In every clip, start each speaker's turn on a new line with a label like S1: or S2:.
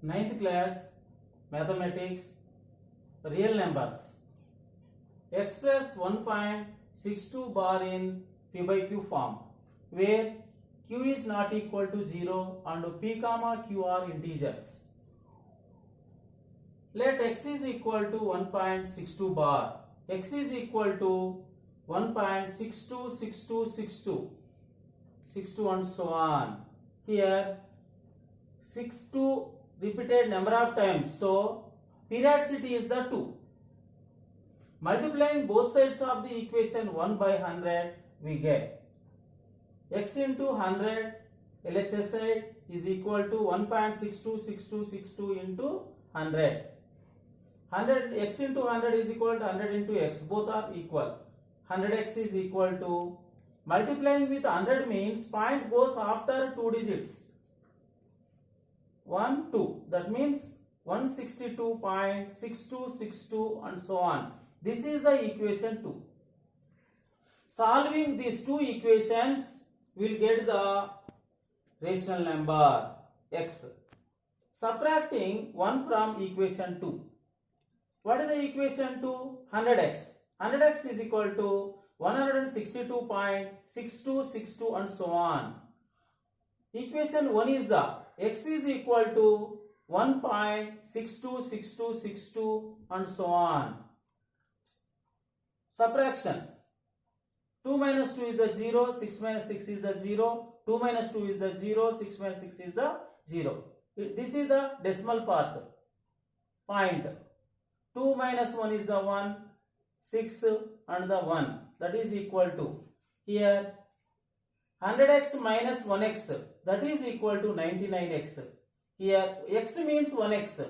S1: Ninth class mathematics, real numbers. Express 1.62 bar in p by q form, where q is not equal to 0 and p comma q are integers. Let x is equal to 1.62 bar. X is equal to 1.626262 and so on. Here 62 repeated number of times, so periodicity is the 2. Multiplying both sides of the equation 1 by 100, we get x into 100 LHS side is equal to 1.626262 into 100. 100 x into 100 is equal to 100 into x, both are equal. 100x is equal to, multiplying with 100 means point goes after 2 digits. 1, 2. That means 162.6262 and so on. This is the equation 2. Solving these two equations, we will get the rational number x. Subtracting 1 from equation 2. What is the equation 2? 100x. 100x is equal to 162.6262 and so on. Equation 1 is the x is equal to 1.626262 and so on. Subtraction. 2 minus 2 is the 0, 6 minus 6 is the 0, 2 minus 2 is the 0, 6 minus 6 is the 0. This is the decimal part. Point. 2 minus 1 is the 1, 6 and the 1. That is equal to, here 100x minus 1x, that is equal to 99x. Here x means 1x.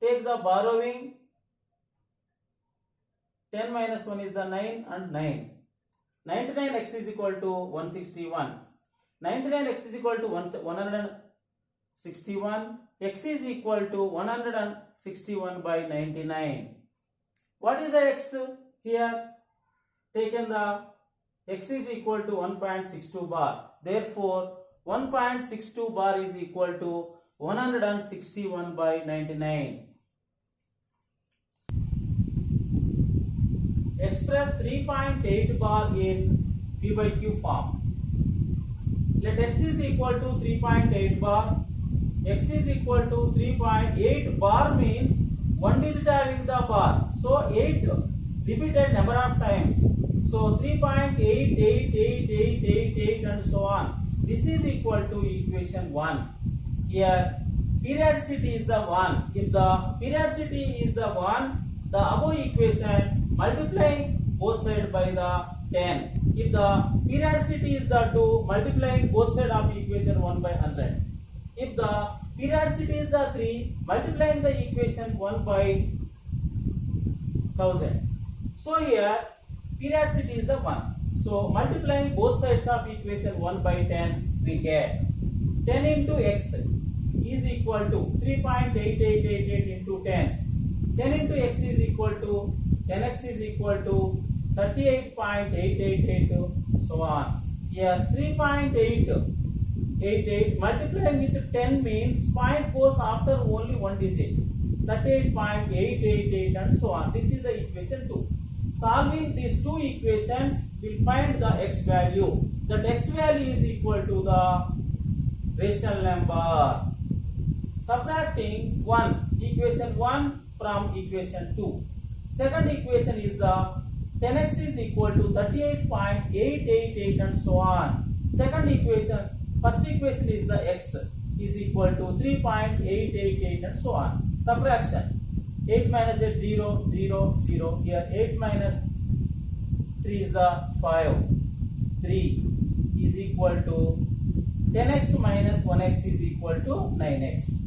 S1: Take the borrowing. 10 minus 1 is the 9 and 9. 99x is equal to 161. 99x is equal to 161. X is equal to 161 by 99. What is the x? Here taken the x is equal to 1.62 bar. Therefore 1.62 bar is equal to 161 by 99. Express 3.8 bar in p by q form. Let x is equal to 3.8 bar. X is equal to 3.8 bar means one digit having the bar. So 8 repeated number of times. So 3.88888 and so on. This is equal to equation 1. Here periodicity is the 1. If the periodicity is the 1, the above equation multiplying both sides by the 10. If the periodicity is the 2, multiplying both sides of equation 1 by 100. If the periodicity is the 3, multiplying the equation 1 by 1000. So here periodicity is the 1. So multiplying both sides of equation 1 by 10, we get 10 into x is equal to 3.8888 into 10. 10 into x is equal to 10x is equal to 38.888 so on. Here 3.888 multiplying with 10 means point goes after only one digit. 38.888 and so on. This is the equation 2. Solving these two equations, we will find the x value. That x value is equal to the rational number. Subtracting 1, equation 1 from equation 2. Second equation is the 10x is equal to 38.888 and so on. Second equation, first equation is the x is equal to 3.888 and so on. Subtraction. 8 minus 8, 0, 0, 0. Here 8 minus 3 is the 5. 3 is equal to 10x minus 1x is equal to 9x.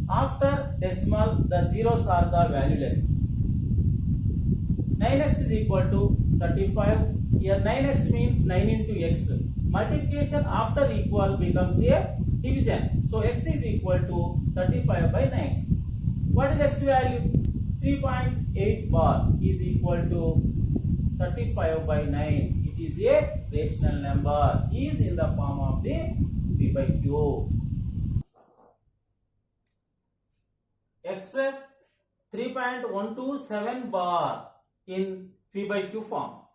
S1: After decimal, the zeros are the valueless. 9x is equal to 35. Here 9x means 9 into x. Multiplication after equal becomes a division. So x is equal to 35 by 9. What is x value? 3.8 bar is equal to 35 by 9. It is a rational number, is in the form of the p by q. express 3.127 bar in P by Q form.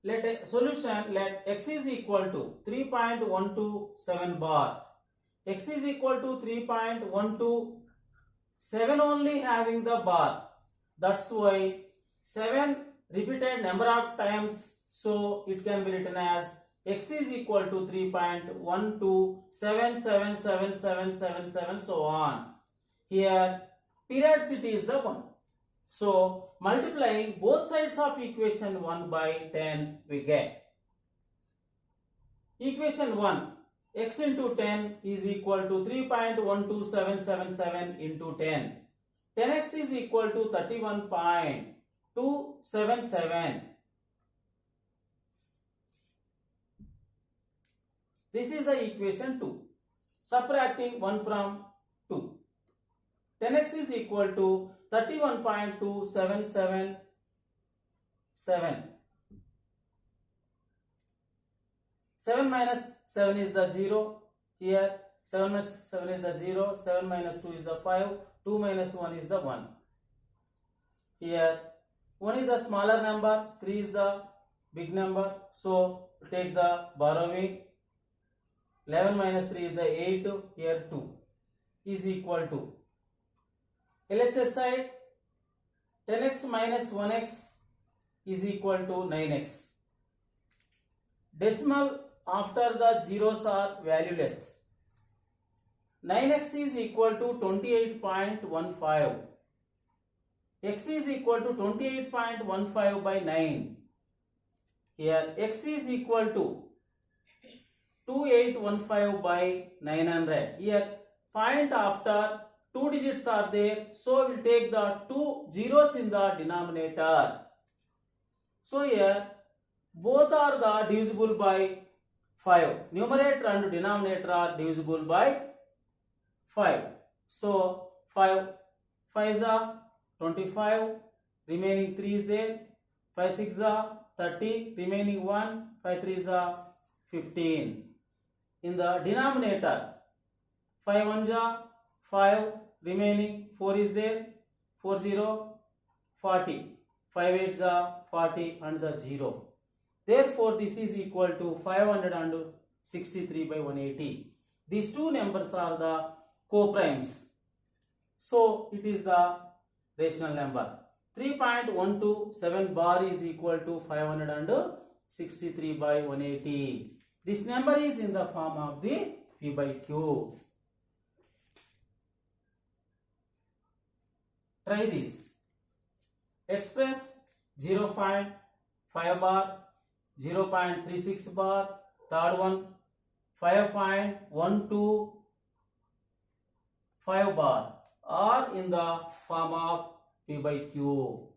S1: Let a solution, let x is equal to 3.127 bar. X is equal to 3.127 only having the bar. That's why 7 repeated number of times, so it can be written as x is equal to 3.127777777 so on. Here periodicity is the 1. So multiplying both sides of equation 1 by 10 we get. Equation 1, x into 10 is equal to 3.12777 into 10. 10x is equal to 31.277. This is the equation 2. Subtracting 1 from 2. 10x is equal to 31.2777. 7 minus 7 is the 0. Here 7 minus 7 is the 0. 7 minus 2 is the 5. 2 minus 1 is the 1. Here 1 is the smaller number. 3 is the big number. So take the borrowing. 11 minus 3 is the 8. Here 2 is equal to LHS side 10x minus 1x is equal to 9x. Decimal after the zeros are valueless. 9x is equal to 28.15. X is equal to 28.15 by 9. Here x is equal to 2815 by 900. Here point after 2 digits are there, so we'll take the 2 zeros in the denominator. So here both are the divisible by 5. Numerator and denominator are divisible by 5. So 5 is 25, remaining 3 is there. 5 6 is 30, remaining 1. 5 3 is 15. In the denominator 5 1 is 5, remaining 4 is there. 4 0 40. 5 8 is 40 and the 0. Therefore, this is equal to 563 by 180. These two numbers are the co-primes. So, it is the rational number. 3.127 bar is equal to 563 by 180. This number is in the form of the P by Q. Try this. Express 0.5 bar, 0.36 bar, third one 5.125 bar are in the form of P by Q.